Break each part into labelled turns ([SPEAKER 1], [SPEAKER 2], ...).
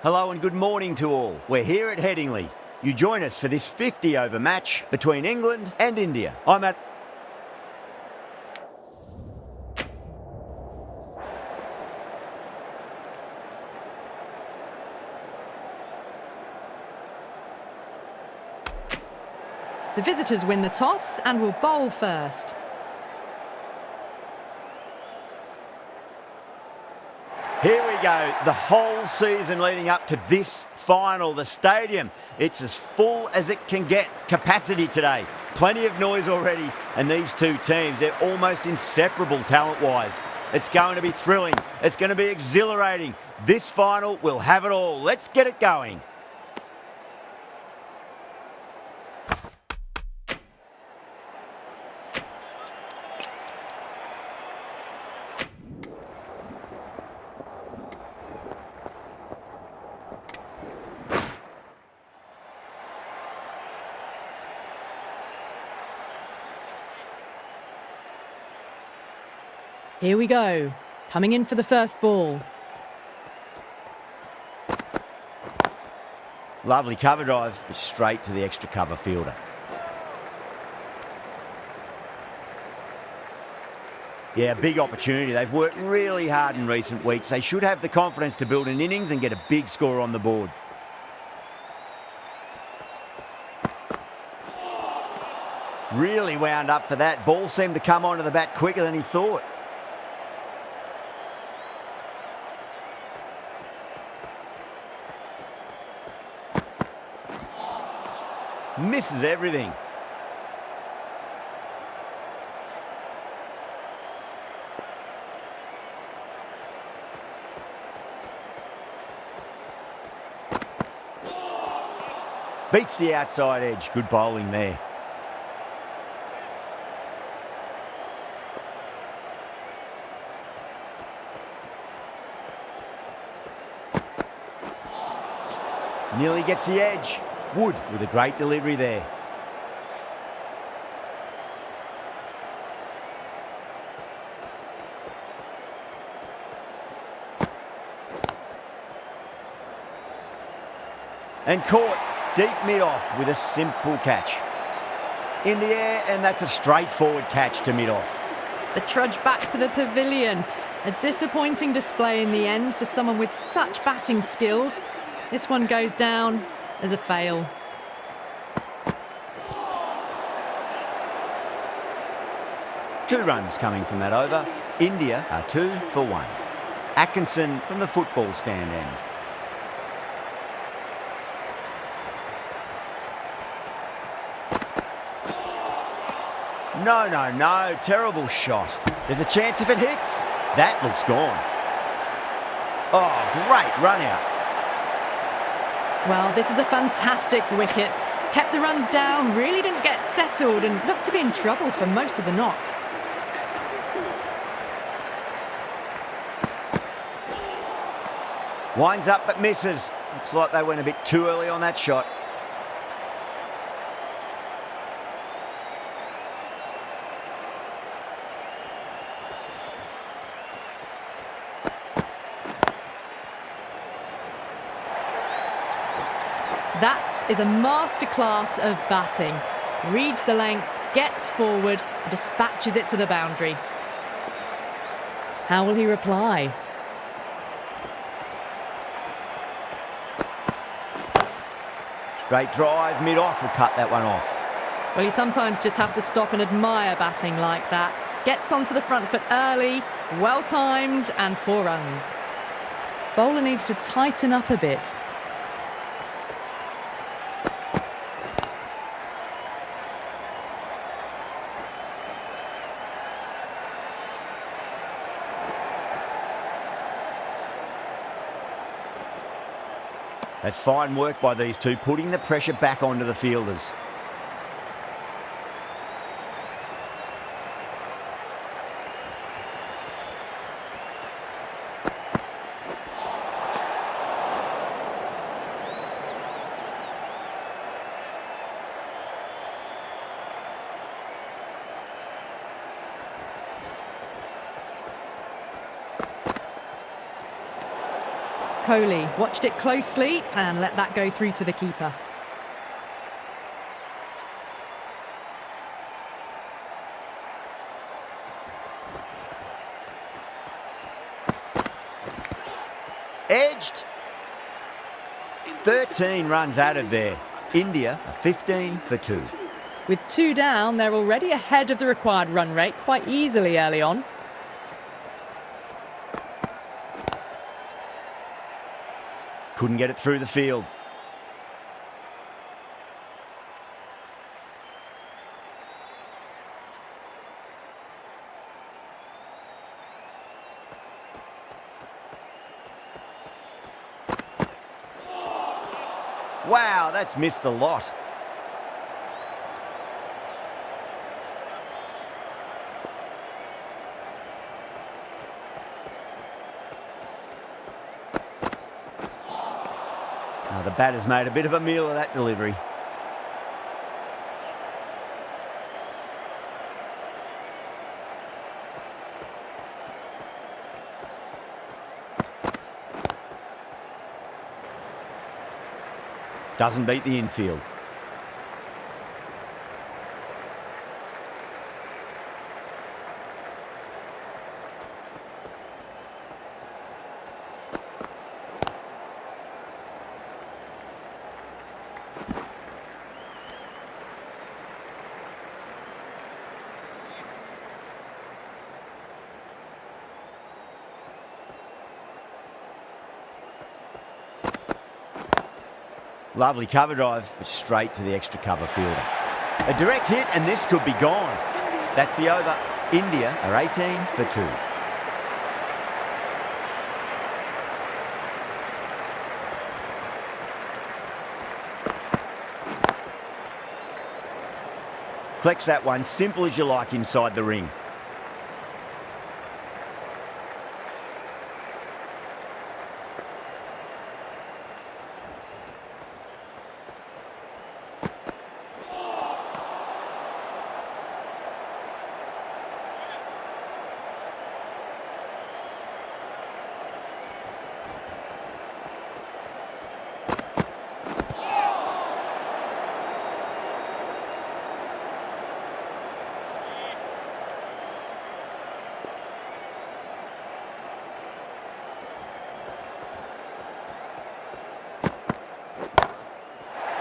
[SPEAKER 1] Hello and good morning to all. We're here at Headingley. You join us for this 50-over match between England and India. I'm at...
[SPEAKER 2] The visitors win the toss and will bowl first.
[SPEAKER 1] Here we go, the whole season leading up to this final. The stadium, it's as full as it can get. Capacity today, plenty of noise already, and these two teams, they're almost inseparable talent-wise. It's going to be thrilling, it's going to be exhilarating. This final will have it all. Let's get it going.
[SPEAKER 2] Here we go. Coming in for the first ball.
[SPEAKER 1] Lovely cover drive, straight to the extra cover fielder. Yeah, big opportunity. They've worked really hard in recent weeks. They should have the confidence to build an innings and get a big score on the board. Really wound up for that. Ball seemed to come onto the bat quicker than he thought. Misses everything. Beats the outside edge. Good bowling there. Nearly gets the edge. Wood with a great delivery there. And caught deep mid-off with a simple catch. In the air, and that's a straightforward catch to mid-off.
[SPEAKER 2] The trudge back to the pavilion. A disappointing display in the end for someone with such batting skills. This one goes down as a fail.
[SPEAKER 1] Two runs coming from that over. India are 2 for 1. Atkinson from the football stand end. No. Terrible shot. There's a chance if it hits. That looks gone. Oh, great run out.
[SPEAKER 2] Well, this is a fantastic wicket. Kept the runs down, really didn't get settled and looked to be in trouble for most of the knock.
[SPEAKER 1] Winds up but misses. Looks like they went a bit too early on that shot.
[SPEAKER 2] That is a masterclass of batting. Reads the length, gets forward, and dispatches it to the boundary. How will he reply?
[SPEAKER 1] Straight drive, mid-off will cut that one off.
[SPEAKER 2] Well, you sometimes just have to stop and admire batting like that. Gets onto the front foot early, well-timed, and 4 runs. Bowler needs to tighten up a bit.
[SPEAKER 1] That's fine work by these two, putting the pressure back onto the fielders.
[SPEAKER 2] Kohli watched it closely and let that go through to the keeper.
[SPEAKER 1] Edged. 13 runs added there. India are 15 for 2.
[SPEAKER 2] With 2 down, they're already ahead of the required run rate quite easily early on.
[SPEAKER 1] Couldn't get it through the field. Wow, that's missed the lot. Now the batter's made a bit of a meal of that delivery. Doesn't beat the infield. Lovely cover drive, straight to the extra cover fielder. A direct hit and this could be gone. That's the over. India are 18 for 2. Collects that one, simple as you like inside the ring.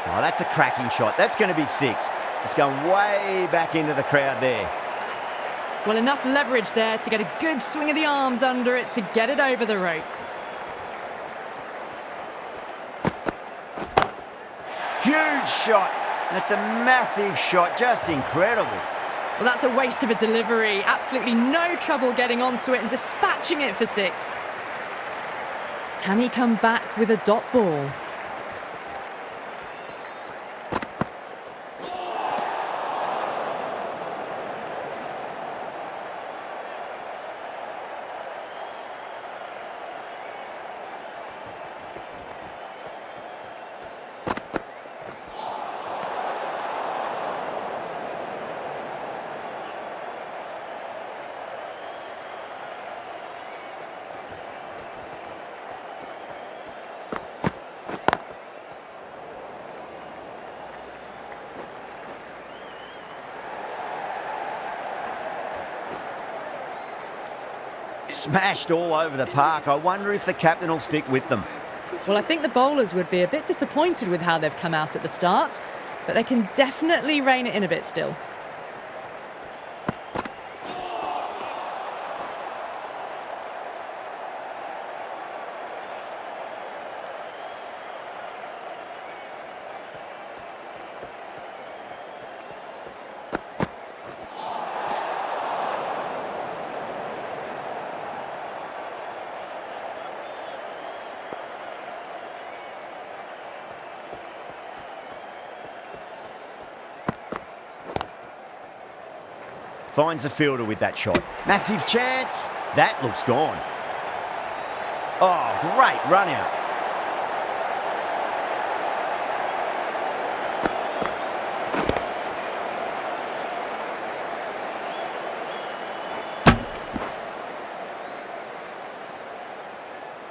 [SPEAKER 1] Oh, that's a cracking shot. That's going to be 6. It's going way back into the crowd there.
[SPEAKER 2] Well, enough leverage there to get a good swing of the arms under it to get it over the rope.
[SPEAKER 1] Huge shot. That's a massive shot. Just incredible.
[SPEAKER 2] Well, that's a waste of a delivery. Absolutely no trouble getting onto it and dispatching it for 6. Can he come back with a dot ball?
[SPEAKER 1] Smashed all over the park. I wonder if the captain will stick with them.
[SPEAKER 2] Well, I think the bowlers would be a bit disappointed with how they've come out at the start, but they can definitely rein it in a bit still.
[SPEAKER 1] Finds the fielder with that shot. Massive chance. That looks gone. Oh, great run out.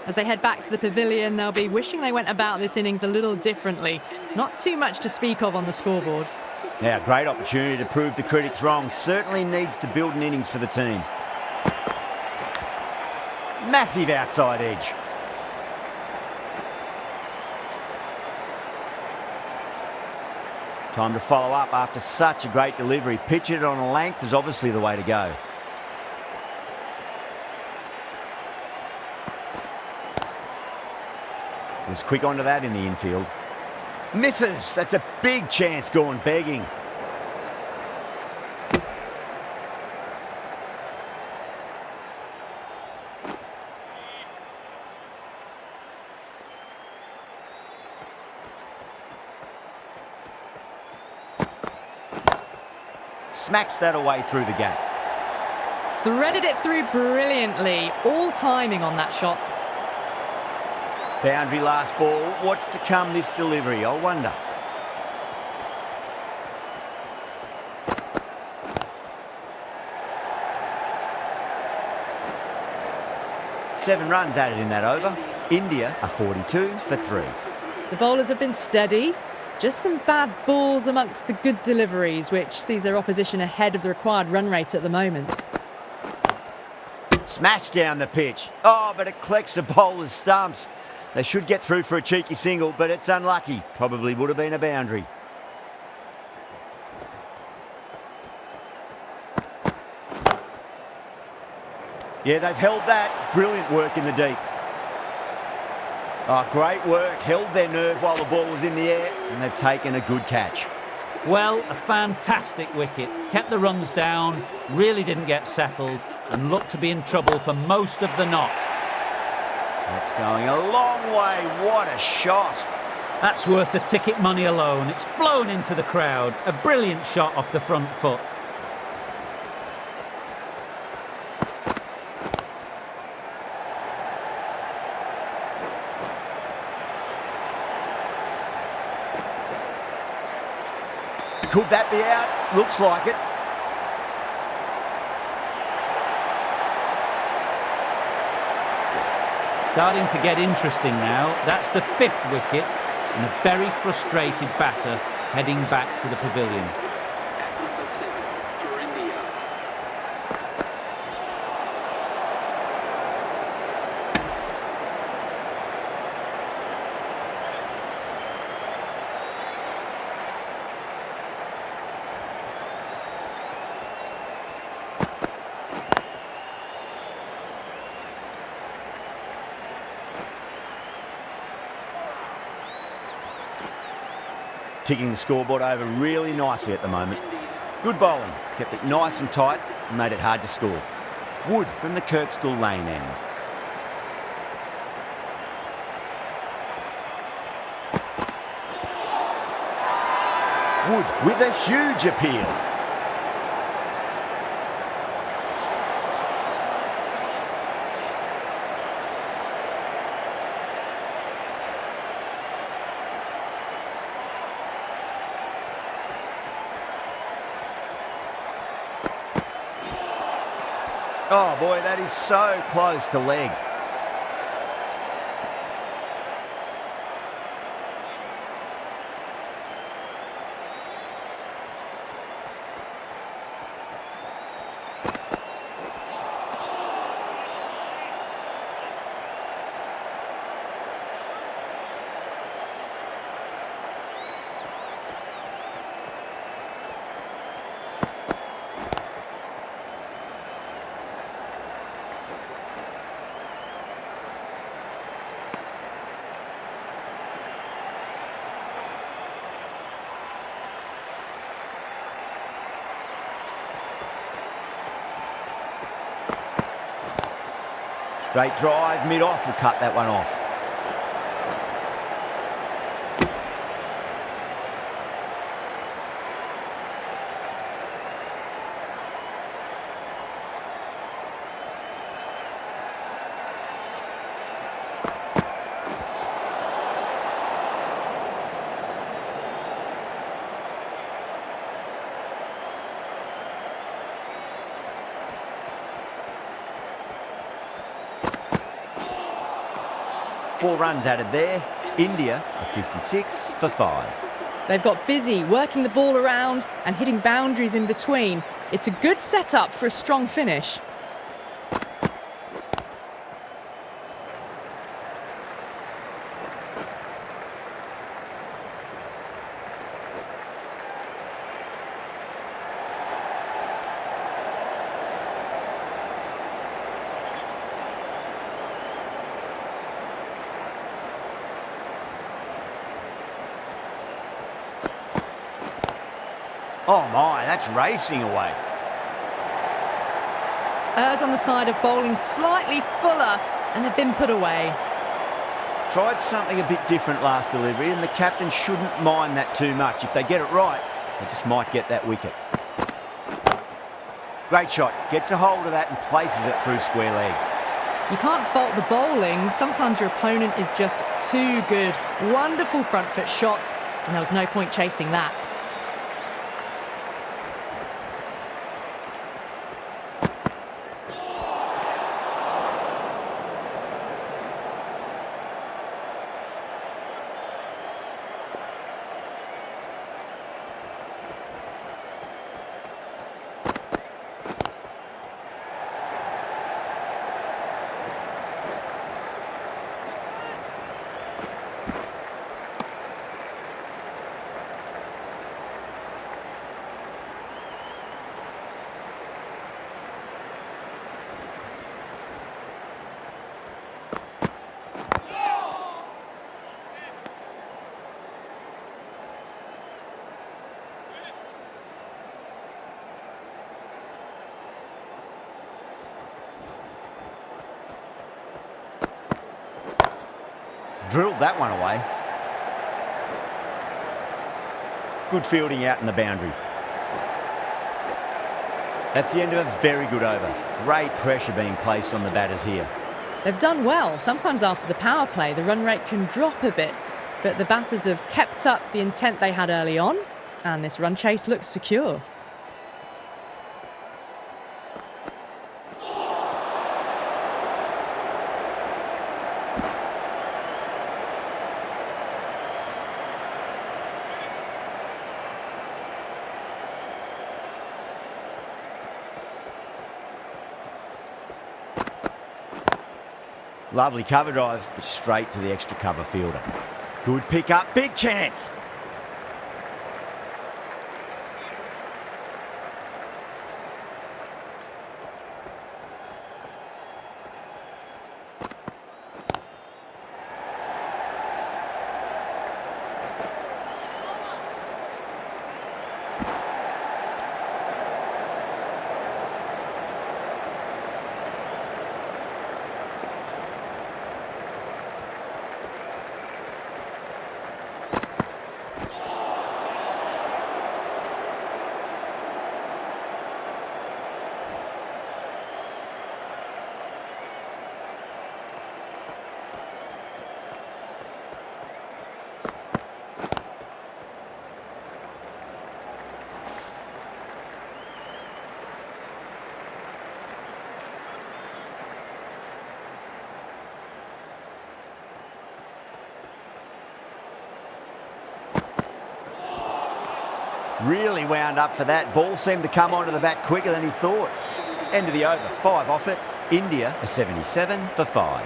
[SPEAKER 2] As they head back to the pavilion, they'll be wishing they went about this innings a little differently. Not too much to speak of on the scoreboard.
[SPEAKER 1] Now, great opportunity to prove the critics wrong. Certainly needs to build an innings for the team. Massive outside edge. Time to follow up after such a great delivery. Pitch it on a length is obviously the way to go. Was quick onto that in the infield. Misses. That's a big chance going begging. Smacks that away through the gap.
[SPEAKER 2] Threaded it through brilliantly. All timing on that shot.
[SPEAKER 1] Boundary last ball. What's to come this delivery, I wonder. Seven runs added in that over. India are 42 for 3.
[SPEAKER 2] The bowlers have been steady. Just some bad balls amongst the good deliveries, which sees their opposition ahead of the required run rate at the moment.
[SPEAKER 1] Smash down the pitch. Oh, but it collects the bowler's stumps. They should get through for a cheeky single, but it's unlucky. Probably would have been a boundary. Yeah, they've held that. Brilliant work in the deep. Oh, great work. Held their nerve while the ball was in the air, and they've taken a good catch.
[SPEAKER 3] Well, a fantastic wicket. Kept the runs down, really didn't get settled, and looked to be in trouble for most of the knock.
[SPEAKER 1] That's going a long way. What a shot.
[SPEAKER 3] That's worth the ticket money alone. It's flown into the crowd. A brilliant shot off the front foot.
[SPEAKER 1] Could that be out? Looks like it.
[SPEAKER 3] Starting to get interesting now. That's the 5th wicket, and a very frustrated batter heading back to the pavilion.
[SPEAKER 1] Ticking the scoreboard over really nicely at the moment. Good bowling, kept it nice and tight and made it hard to score. Wood from the Kirkstall lane end. Wood with a huge appeal. Oh boy, that is so close to leg. Straight drive, mid-off will cut that one off. 4 runs added there. India are 56 for 5.
[SPEAKER 2] They've got busy working the ball around and hitting boundaries in between. It's a good setup for a strong finish.
[SPEAKER 1] Oh my, that's racing away.
[SPEAKER 2] Errs on the side of bowling slightly fuller, and they've been put away.
[SPEAKER 1] Tried something a bit different last delivery, and the captain shouldn't mind that too much. If they get it right, they just might get that wicket. Great shot. Gets a hold of that and places it through square leg.
[SPEAKER 2] You can't fault the bowling. Sometimes your opponent is just too good. Wonderful front foot shot, and there was no point chasing that.
[SPEAKER 1] Drilled that one away. Good fielding out in the boundary. That's the end of a very good over. Great pressure being placed on the batters here.
[SPEAKER 2] They've done well. Sometimes after the power play, the run rate can drop a bit, but the batters have kept up the intent they had early on, and this run chase looks secure.
[SPEAKER 1] Lovely cover drive, straight to the extra cover fielder. Good pick up, big chance. Really wound up for that. Ball seemed to come onto the bat quicker than he thought. End of the over, 5 off it. India are 77 for 5.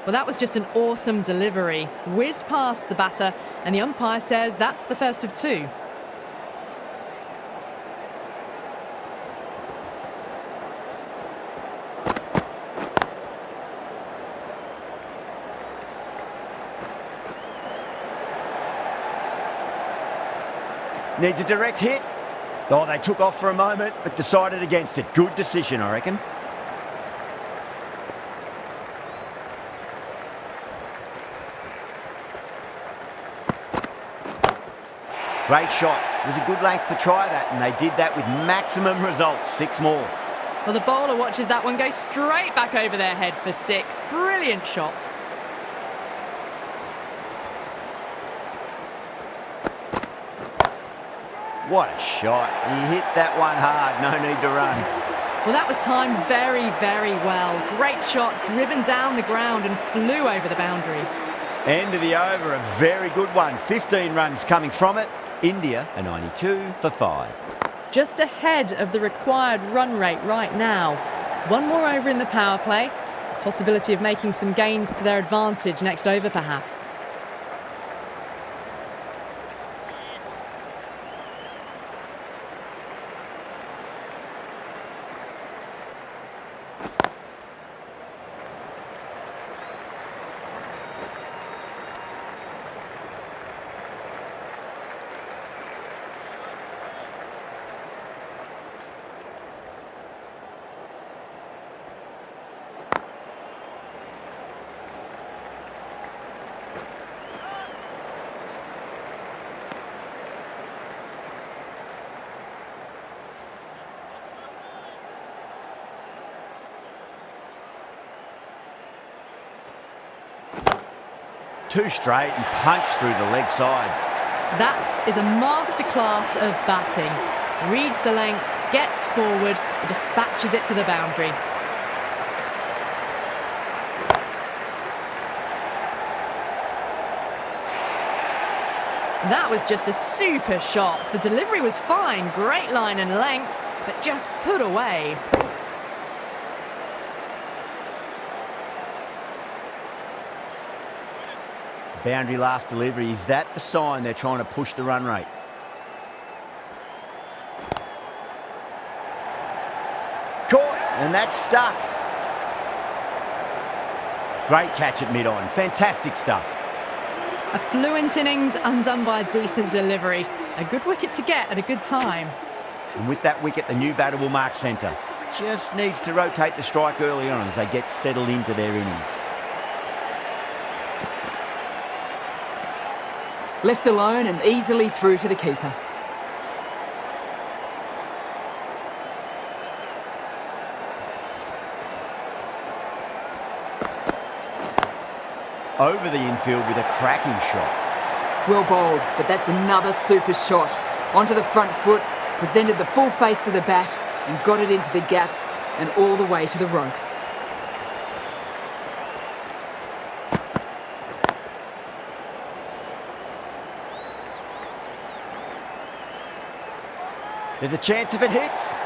[SPEAKER 2] Well, that was just an awesome delivery. Whizzed past the batter, and the umpire says that's the first of 2.
[SPEAKER 1] Needs a direct hit. Oh, they took off for a moment, but decided against it. Good decision, I reckon. Great shot. It was a good length to try that, and they did that with maximum results. 6 more.
[SPEAKER 2] Well, the bowler watches that one go straight back over their head for 6. Brilliant shot.
[SPEAKER 1] What a shot. He hit that one hard. No need to run.
[SPEAKER 2] Well, that was timed very, very well. Great shot, driven down the ground and flew over the boundary.
[SPEAKER 1] End of the over, a very good one. 15 runs coming from it. India are 92 for 5.
[SPEAKER 2] Just ahead of the required run rate right now. One more over in the power play. Possibility of making some gains to their advantage next over, perhaps.
[SPEAKER 1] Two straight and punched through the leg side.
[SPEAKER 2] That is a masterclass of batting. Reads the length, gets forward, and dispatches it to the boundary. That was just a super shot. The delivery was fine, great line and length, but just put away.
[SPEAKER 1] Boundary last delivery. Is that the sign they're trying to push the run rate? Caught, and that's stuck. Great catch at mid-on. Fantastic stuff.
[SPEAKER 2] A fluent innings undone by a decent delivery. A good wicket to get at a good time.
[SPEAKER 1] And with that wicket, the new batter will mark centre. Just needs to rotate the strike early on as they get settled into their innings.
[SPEAKER 4] Left alone and easily through to the keeper.
[SPEAKER 1] Over the infield with a cracking shot.
[SPEAKER 4] Well bowled, but that's another super shot. Onto the front foot, presented the full face of the bat and got it into the gap and all the way to the rope.
[SPEAKER 1] There's a chance if it hits.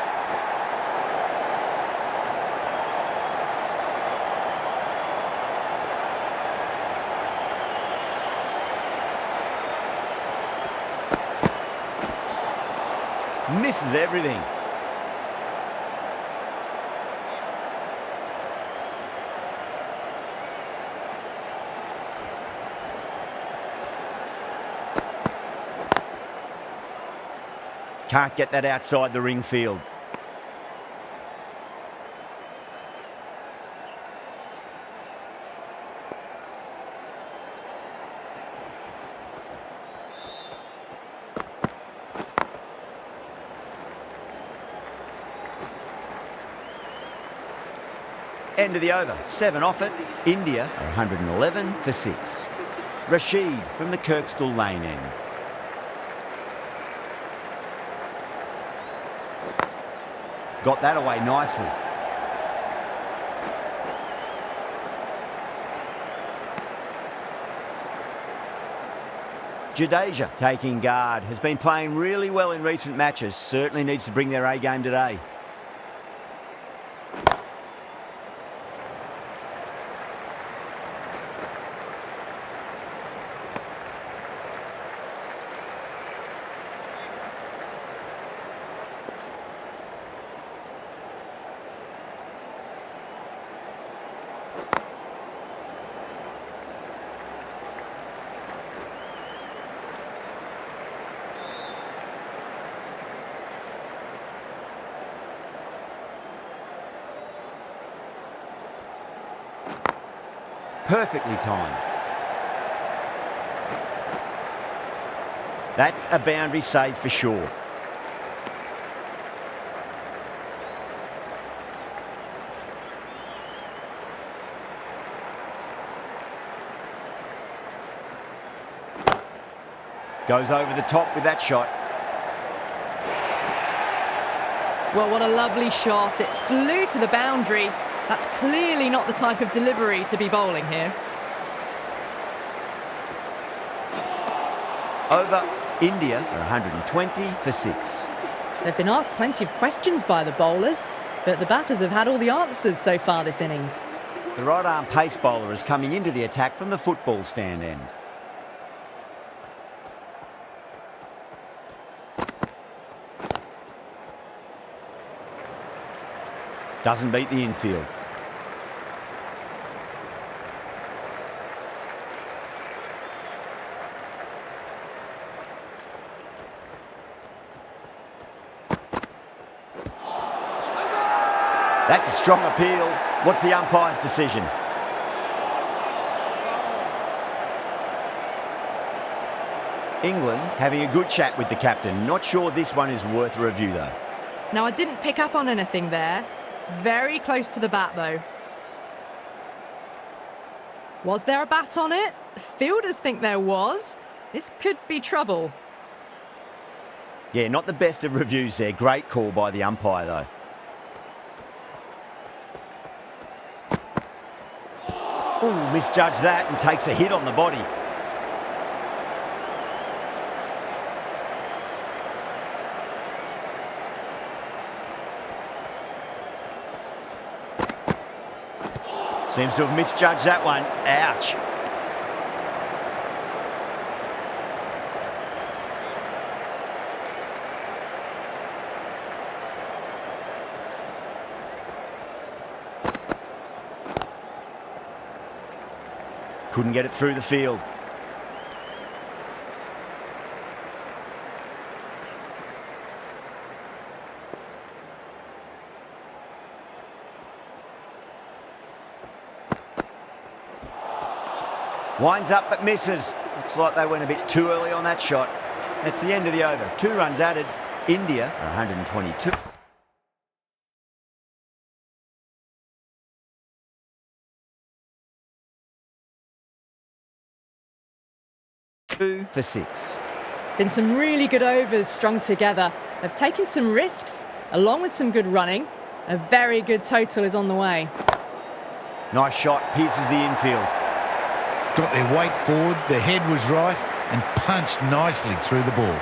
[SPEAKER 1] Misses everything. Can't get that outside the ring field. End of the over. 7 off it. India are 111 for 6. Rashid from the Kirkstall Lane end. Got that away nicely. Jadeja taking guard. Has been playing really well in recent matches. Certainly needs to bring their A game today. Perfectly timed. That's a boundary save for sure. Goes over the top with that shot.
[SPEAKER 2] Well, what a lovely shot. It flew to the boundary. That's clearly not the type of delivery to be bowling here.
[SPEAKER 1] Over India are 120 for 6.
[SPEAKER 2] They've been asked plenty of questions by the bowlers, but the batters have had all the answers so far this innings.
[SPEAKER 1] The right-arm pace bowler is coming into the attack from the football stand end. Doesn't beat the infield. That's a strong appeal. What's the umpire's decision? England having a good chat with the captain. Not sure this one is worth a review though.
[SPEAKER 2] Now, I didn't pick up on anything there. Very close to the bat, though. Was there a bat on it? Fielders think there was. This could be trouble.
[SPEAKER 1] Yeah, not the best of reviews there. Great call by the umpire, though. Ooh, misjudged that and takes a hit on the body. Seems to have misjudged that one. Ouch. Couldn't get it through the field. Winds up but misses. Looks like they went a bit too early on that shot. That's the end of the over. 2 runs added. India are 122. For 6.
[SPEAKER 2] Been some really good overs strung together. They've taken some risks, along with some good running. A very good total is on the way.
[SPEAKER 1] Nice shot, pierces the infield.
[SPEAKER 5] Got their weight forward, their head was right, and punched nicely through the ball.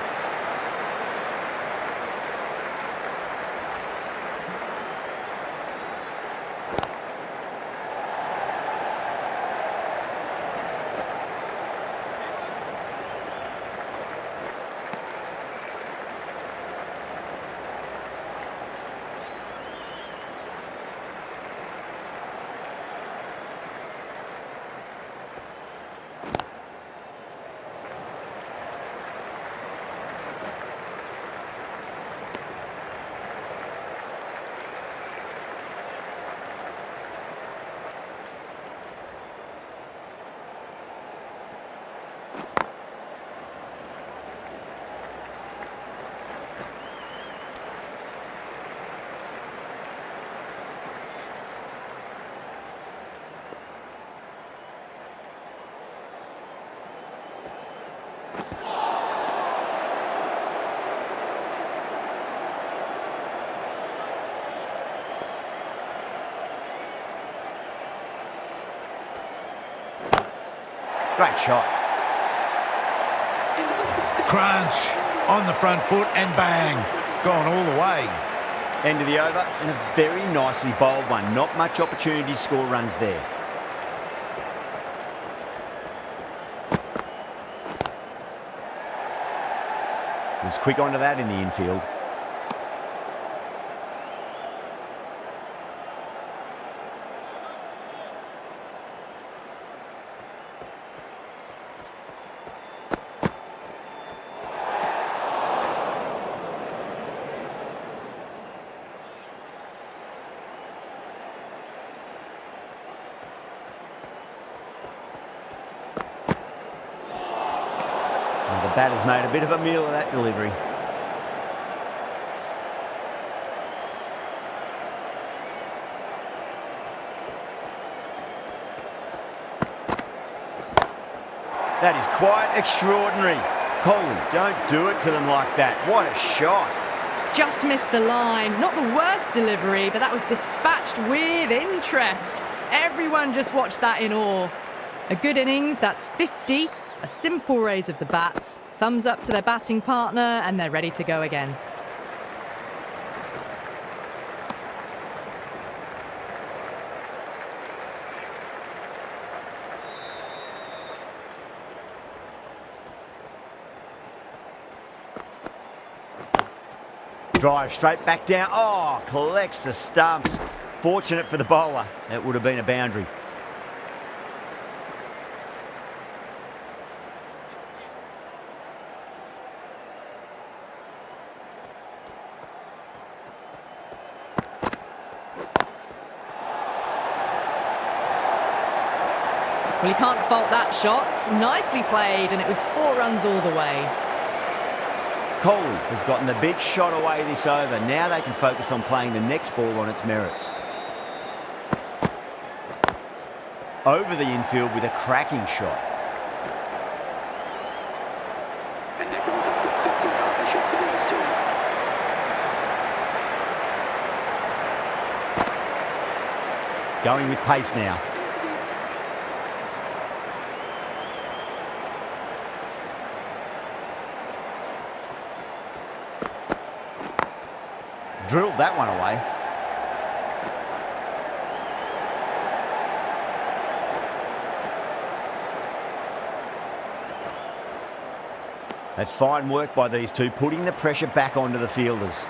[SPEAKER 1] Great shot.
[SPEAKER 5] Crunch on the front foot and bang, gone all the way.
[SPEAKER 1] End of the over and a very nicely bowled one. Not much opportunity to score runs there. Was quick onto that in the infield. Batter's made a bit of a meal of that delivery. That is quite extraordinary. Coley, don't do it to them like that. What a shot.
[SPEAKER 2] Just missed the line. Not the worst delivery, but that was dispatched with interest. Everyone just watched that in awe. A good innings, that's 50. A simple raise of the bats. Thumbs up to their batting partner, and they're ready to go again.
[SPEAKER 1] Drive straight back down. Oh, collects the stumps. Fortunate for the bowler. That would have been a boundary.
[SPEAKER 2] Well, you can't fault that shot. Nicely played, and it was 4 runs all the way.
[SPEAKER 1] Coley has gotten the big shot away this over. Now they can focus on playing the next ball on its merits. Over the infield with a cracking shot. Going with pace now. Drilled that one away. That's fine work by these two, putting the pressure back onto the fielders.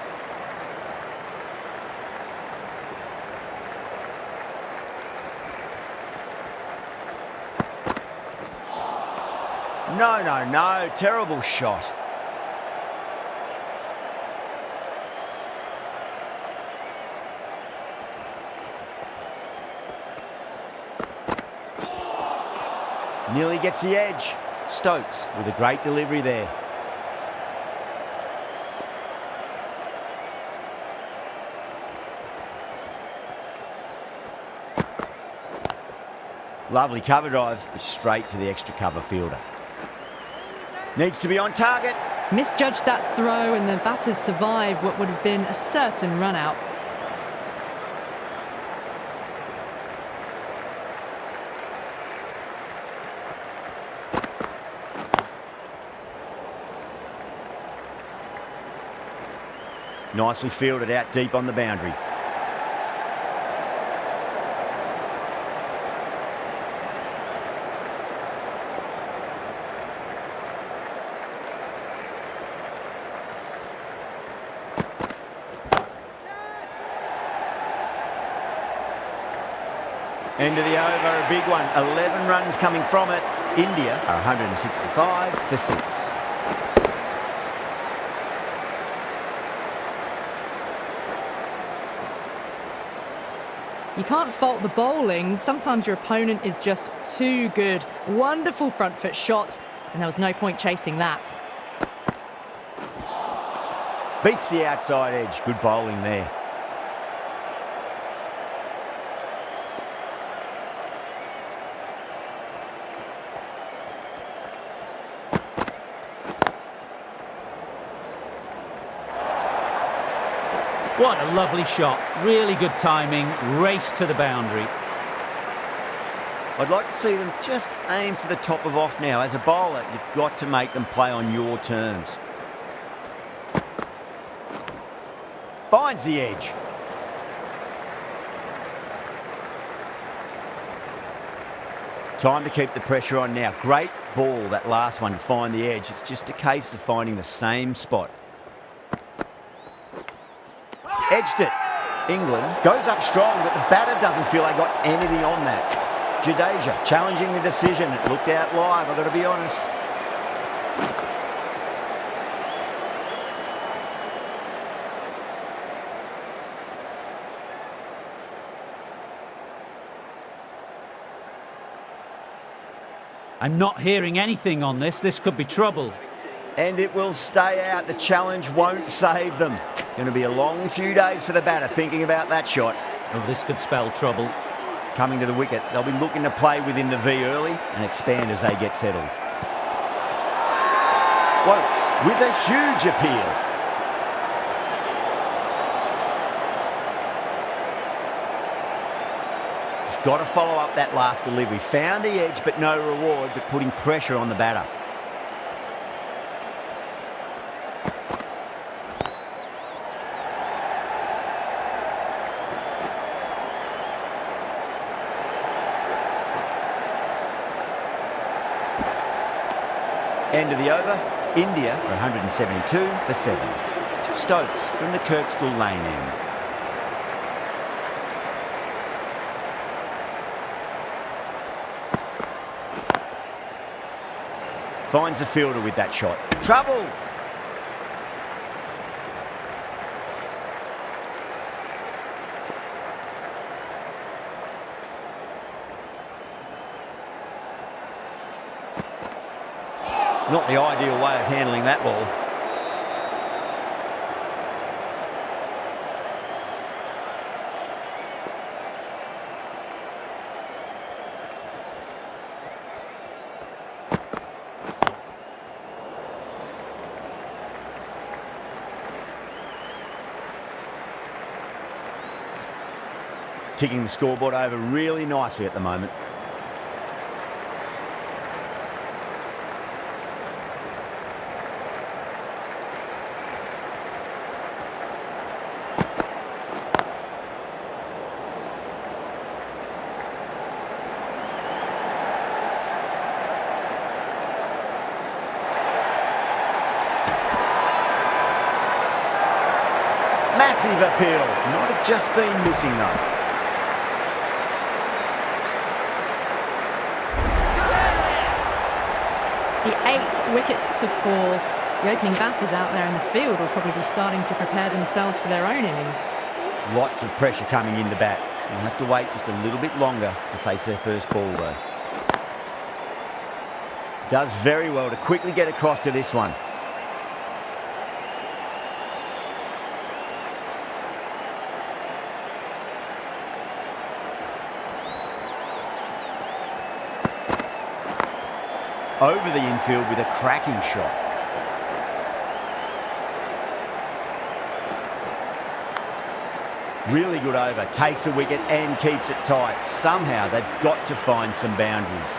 [SPEAKER 1] No, no, no. Terrible shot. Nearly gets the edge. Stokes with a great delivery there. Lovely cover drive, straight to the extra cover fielder. Needs to be on target.
[SPEAKER 2] Misjudged that throw, and the batters survived what would have been a certain run out.
[SPEAKER 1] Nicely fielded out deep on the boundary. End of the over, a big one. 11 runs coming from it. India are 165 for 6.
[SPEAKER 2] You can't fault the bowling. Sometimes your opponent is just too good. Wonderful front foot shot, and there was no point chasing that.
[SPEAKER 1] Beats the outside edge. Good bowling there.
[SPEAKER 3] What a lovely shot. Really good timing. Race to the boundary.
[SPEAKER 1] I'd like to see them just aim for the top of off now. As a bowler, you've got to make them play on your terms. Finds the edge. Time to keep the pressure on now. Great ball, that last one, to find the edge. It's just a case of finding the same spot. Edged it. England goes up strong, but the batter doesn't feel they got anything on that. Jadeja challenging the decision. It looked out live, I've got to be honest.
[SPEAKER 3] I'm not hearing anything on this. This could be trouble.
[SPEAKER 1] And it will stay out. The challenge won't save them. Going to be a long few days for the batter thinking about that shot.
[SPEAKER 3] Oh, this could spell trouble.
[SPEAKER 1] Coming to the wicket, they'll be looking to play within the V early and expand as they get settled. Wokes with a huge appeal. Just got to follow up that last delivery. Found the edge, but no reward, but putting pressure on the batter. End of the over, India for 172 for 7. Stokes from the Kirkstall lane end. Finds the fielder with that shot. Trouble! Not the ideal way of handling that ball. Ticking the scoreboard over really nicely at the moment. Massive appeal. Might have just been missing though.
[SPEAKER 2] The 8th wicket to fall. The opening batters out there in the field will probably be starting to prepare themselves for their own innings.
[SPEAKER 1] Lots of pressure coming in the bat. They'll have to wait just a little bit longer to face their first ball though. Does very well to quickly get across to this one. Over the infield with a cracking shot. Really good over, takes a wicket and keeps it tight. Somehow they've got to find some boundaries.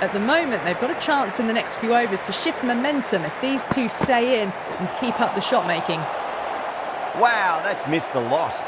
[SPEAKER 2] At the moment, they've got a chance in the next few overs to shift momentum if these two stay in and keep up the shot making.
[SPEAKER 1] Wow, that's missed the lot.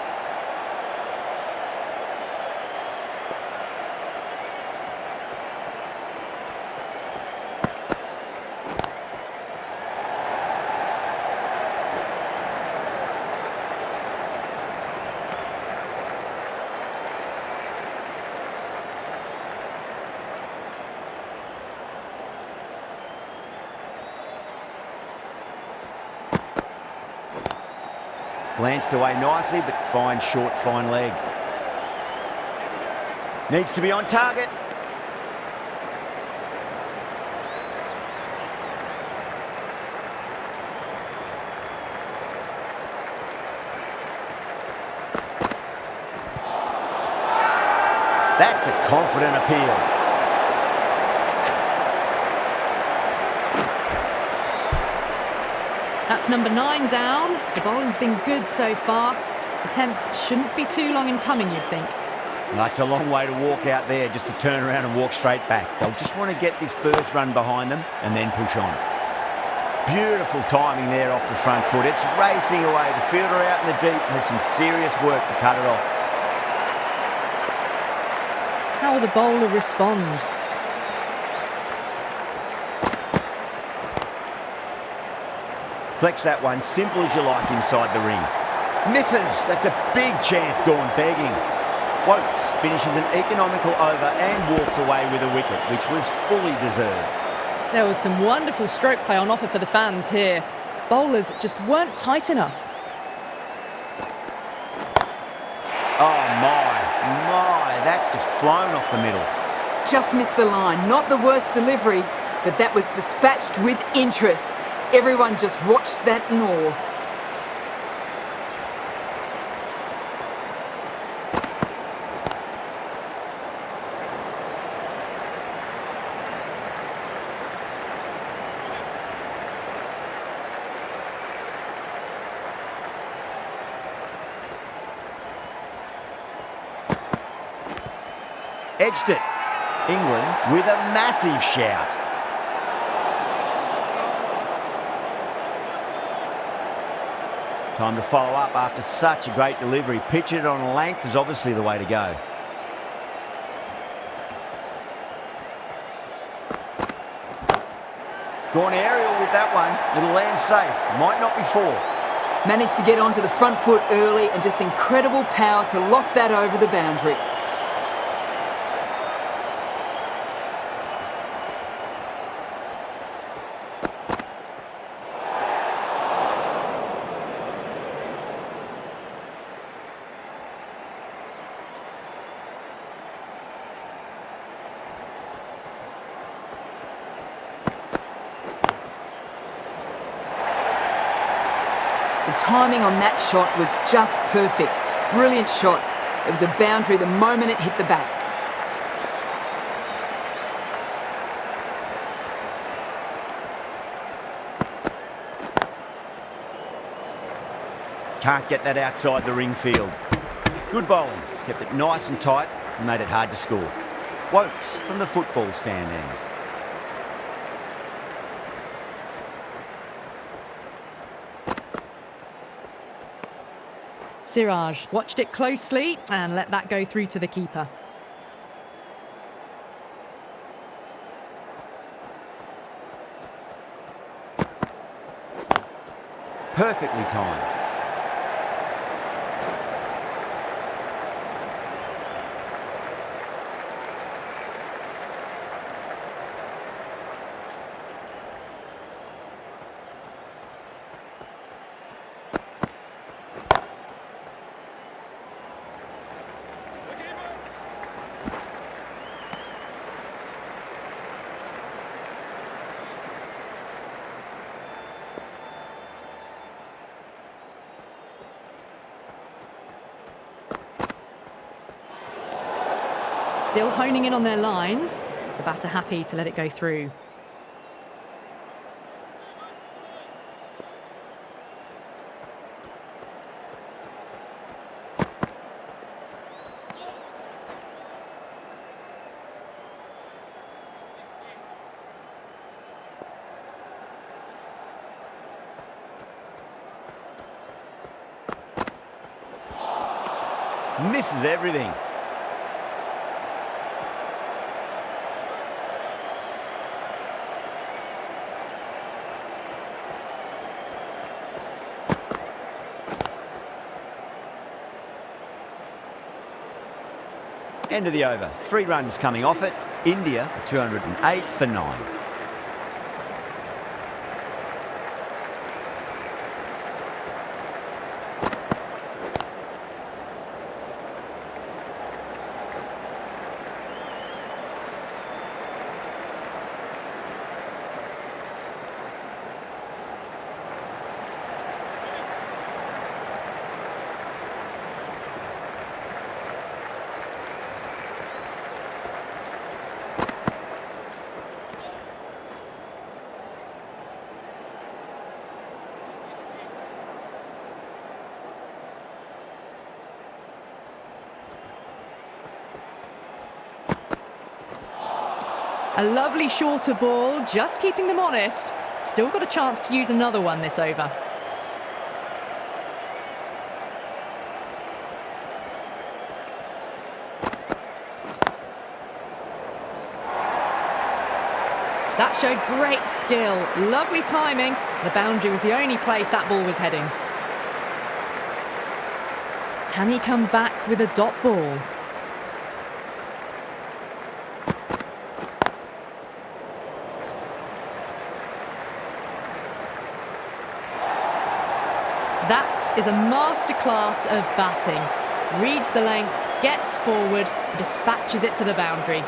[SPEAKER 1] Glanced away nicely, but fine short, fine leg. Needs to be on target. That's a confident appeal.
[SPEAKER 2] That's number 9 down. The bowling's been good so far. The 10th shouldn't be too long in coming, you'd think.
[SPEAKER 1] That's a long way to walk out there just to turn around and walk straight back. They'll just want to get this first run behind them and then push on. Beautiful timing there off the front foot. It's racing away. The fielder out in the deep has some serious work to cut it off.
[SPEAKER 2] How will the bowler respond?
[SPEAKER 1] Flex that one, simple as you like inside the ring. Misses, that's a big chance gone begging. Wokes finishes an economical over and walks away with a wicket, which was fully deserved.
[SPEAKER 2] There was some wonderful stroke play on offer for the fans here. Bowlers just weren't tight enough.
[SPEAKER 1] Oh my, that's just flown off the middle.
[SPEAKER 4] Just missed the line. Not the worst delivery, but that was dispatched with interest. everyone just watched that in awe.
[SPEAKER 1] Edged it. England with a massive shout. Time to follow up after such a great delivery. Pitch it on length is obviously the way to go. Gone aerial with that one. It'll land safe. Might not be four.
[SPEAKER 4] Managed to get onto the front foot early and just incredible power to loft that over the boundary. The timing on that shot was just perfect. Brilliant shot. It was a boundary the moment it hit the bat.
[SPEAKER 1] Can't get that outside the ring field. Good bowling. Kept it nice and tight and made it hard to score. Wokes from the football stand end.
[SPEAKER 2] Siraj watched it closely and let that go through to the keeper.
[SPEAKER 1] Perfectly timed.
[SPEAKER 2] Still honing in on their lines. The batter happy to let it go through.
[SPEAKER 1] Misses everything. End of the over. 3 runs coming off it. India 208 for 9.
[SPEAKER 2] A lovely shorter ball, just keeping them honest. Still got a chance to use another one this over. That showed great skill, lovely timing. The boundary was the only place that ball was heading. Can he come back with a dot ball? That is a masterclass of batting. Reads the length, gets forward, dispatches it to the boundary.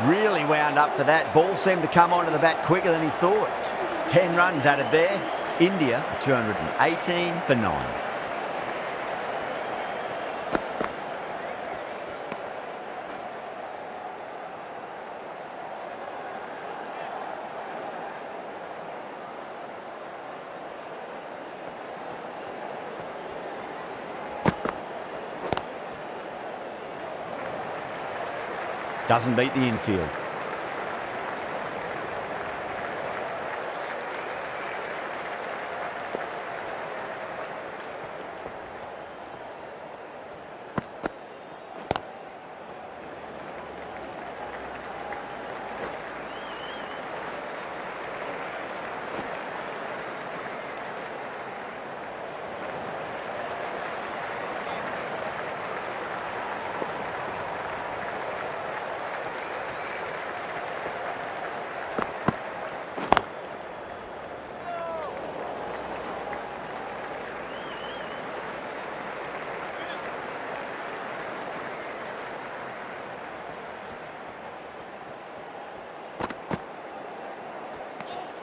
[SPEAKER 1] Really wound up for that. Ball seemed to come onto the bat quicker than he thought. 10 runs added there. India 218 for 9. Doesn't beat the infield.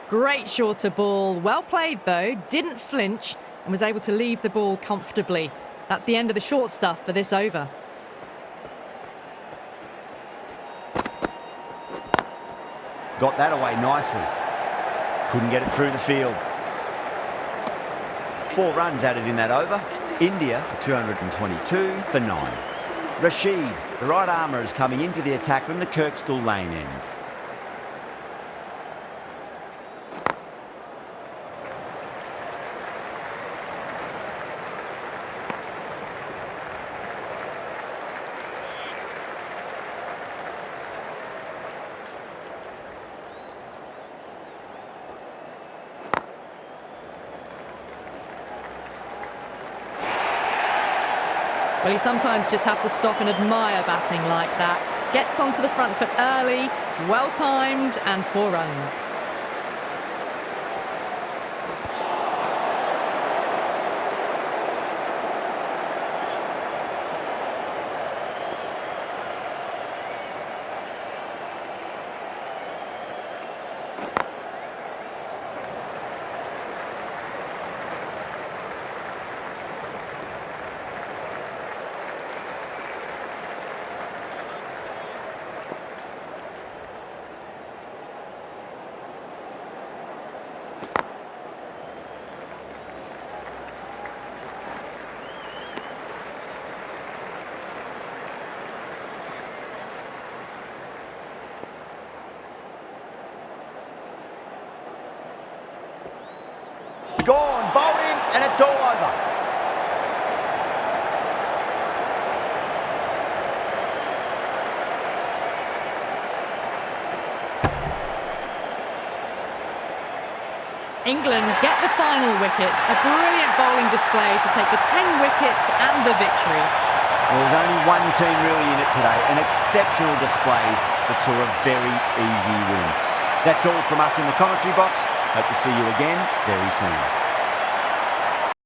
[SPEAKER 2] Great shorter ball. Well played, though. Didn't flinch and was able to leave the ball comfortably. That's the end of the short stuff for this over.
[SPEAKER 1] Got that away nicely. Couldn't get it through the field. 4 runs added in that over. India 222 for 9. Rashid, the right armour, is coming into the attack from the Kirkstall lane end.
[SPEAKER 2] Well, you sometimes just have to stop and admire batting like that. Gets onto the front foot early, well timed, and 4 runs.
[SPEAKER 1] Gone, bowling, and it's all over.
[SPEAKER 2] England get the final wickets. A brilliant bowling display to take the 10 wickets and the victory.
[SPEAKER 1] Well, there's only one team really in it today. An exceptional display that saw a very easy win. That's all from us in the commentary box. Hope to see you again very soon.